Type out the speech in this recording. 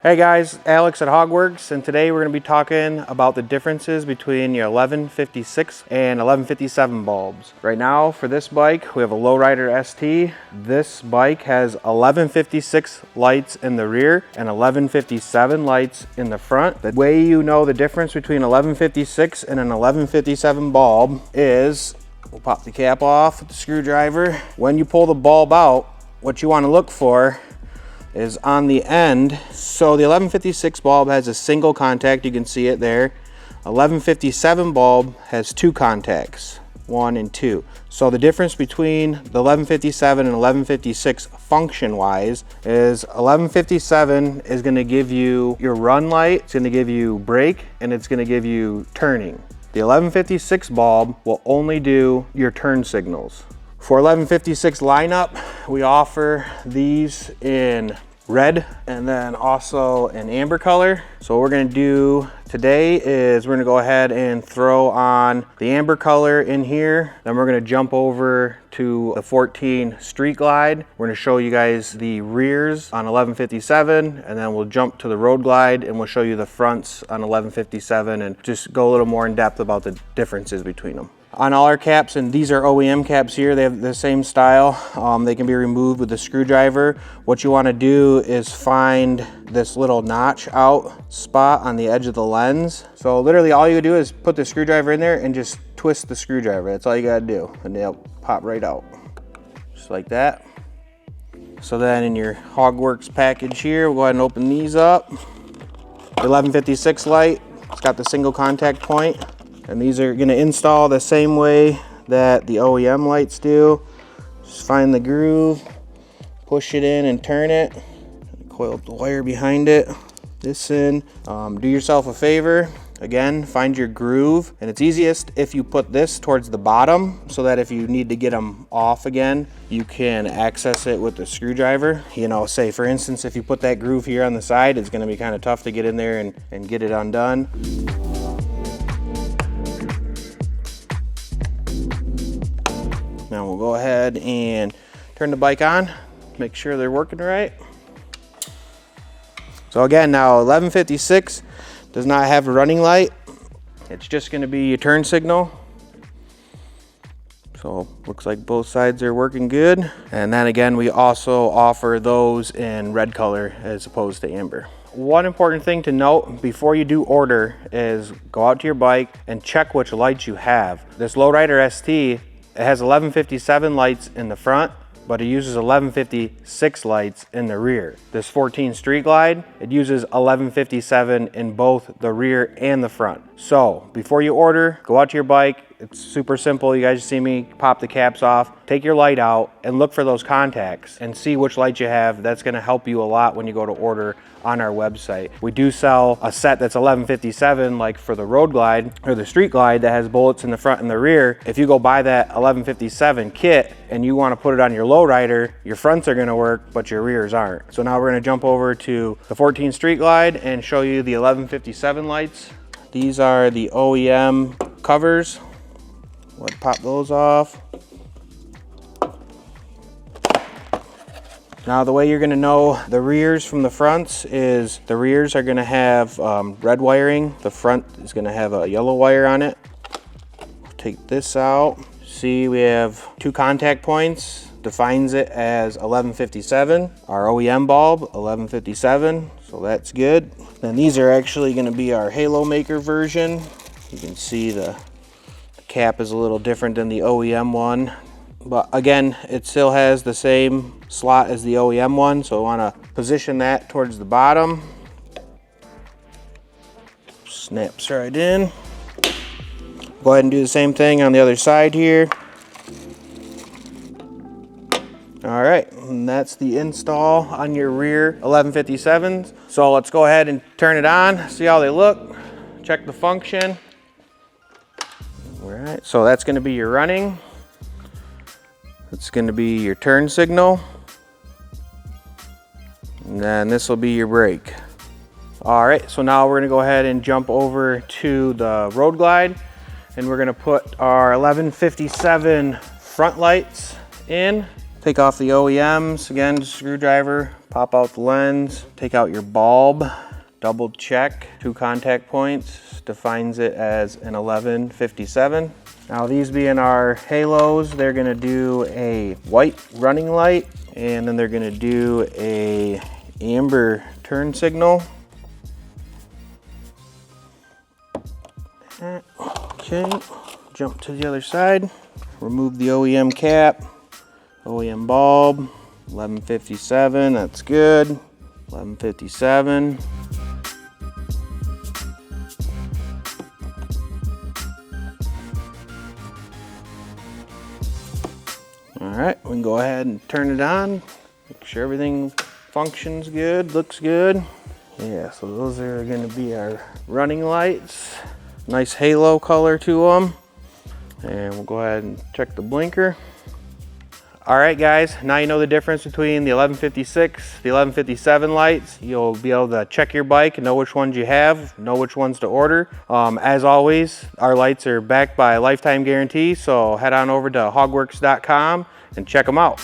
Hey guys, Alex at Hogworks, and today we're going to be talking about the differences between your 1156 and 1157 bulbs. Right now for this bike we have a Lowrider ST. This bike has 1156 lights in the rear and 1157 lights in the front. The way you know the difference between 1156 and an 1157 bulb is, we'll pop the cap off with the screwdriver. When you pull the bulb out, what you want to look for is on the end. So the 1156 bulb has a single contact, you can see it there. 1157 bulb has two contacts, 1 and 2. So the difference between the 1157 and 1156 function wise is 1157 is going to give you your run light, it's going to give you brake, and it's going to give you turning. The 1156 bulb will only do your turn signals. For 1156 lineup, we offer these in red and then also in amber color. So what we're gonna do today is we're gonna go ahead and throw on the amber color in here. Then we're gonna jump over to the 14 Street Glide. We're gonna show you guys the rears on 1157, and then we'll jump to the Road Glide and we'll show you the fronts on 1157 and just go a little more in depth about the differences between them. On all our caps, and these are OEM caps here, they have the same style. They can be removed with a screwdriver. What you want to do is find this little notch out spot on the edge of the lens. So literally all you do is put the screwdriver in there and just twist the screwdriver. That's all you got to do, and they'll pop right out, just like that. So then in your Hogworks package here, we'll go ahead and open these up. The 1156 light, it's got the single contact point. And these are going to install the same way that the OEM lights do. Just find the groove, push it in and turn it, coil up the wire behind it, this in. Do yourself a favor, again, find your groove, and it's easiest if you put this towards the bottom so that if you need to get them off again, you can access it with the screwdriver. You know, say for instance, if you put that groove here on the side, it's going to be kind of tough to get in there and get it undone. Now we'll go ahead and turn the bike on, make sure they're working right. So again, now 1156 does not have a running light. It's just going to be your turn signal. So looks like both sides are working good. And then again, we also offer those in red color as opposed to amber. One important thing to note before you do order is go out to your bike and check which lights you have. This Lowrider ST, it has 1157 lights in the front, but it uses 1156 lights in the rear. This 14 Street Glide, it uses 1157 in both the rear and the front. So before you order, go out to your bike. It's super simple. You guys see me pop the caps off, take your light out and look for those contacts and see which light you have. That's going to help you a lot when you go to order on our website. We do sell a set that's 1157, like for the Road Glide or the Street Glide, that has bullets in the front and the rear. If you go buy that 1157 kit and you want to put it on your Lowrider, your fronts are going to work, but your rears aren't. So now we're going to jump over to the 14 Street Glide and show you the 1157 lights. These are the OEM covers. Let's pop those off. Now the way you're going to know the rears from the fronts is the rears are going to have red wiring. The front is going to have a yellow wire on it. Take this out. See, we have two contact points. Defines it as 1157. Our OEM bulb, 1157. So that's good. Then these are actually going to be our Halo Maker version. You can see the cap is a little different than the OEM one. But again, it still has the same slot as the OEM one, so I want to position that towards the bottom. Snaps right in. Go ahead and do the same thing on the other side here. All right, and that's the install on your rear 1157s. So let's go ahead and turn it on, see how they look, check the function. All right, so that's going to be your running. It's going to be your turn signal. And then this will be your brake. All right, so now we're going to go ahead and jump over to the Road Glide, and we're going to put our 1157 front lights in. Take off the OEMs, again, screwdriver, pop out the lens, take out your bulb, double check, 2 contact points, defines it as an 1157. Now these being our halos, they're gonna do a white running light, and then they're gonna do a amber turn signal. Okay, jump to the other side, remove the OEM cap, OEM bulb, 1157, that's good, 1157. All right, we can go ahead and turn it on, make sure everything functions good, looks good. Yeah, so those are gonna be our running lights. Nice halo color to them. And we'll go ahead and check the blinker. All right, guys, now you know the difference between the 1156, the 1157 lights. You'll be able to check your bike and know which ones you have, know which ones to order. As always, our lights are backed by a lifetime guarantee, so head on over to hogworks.com and check them out.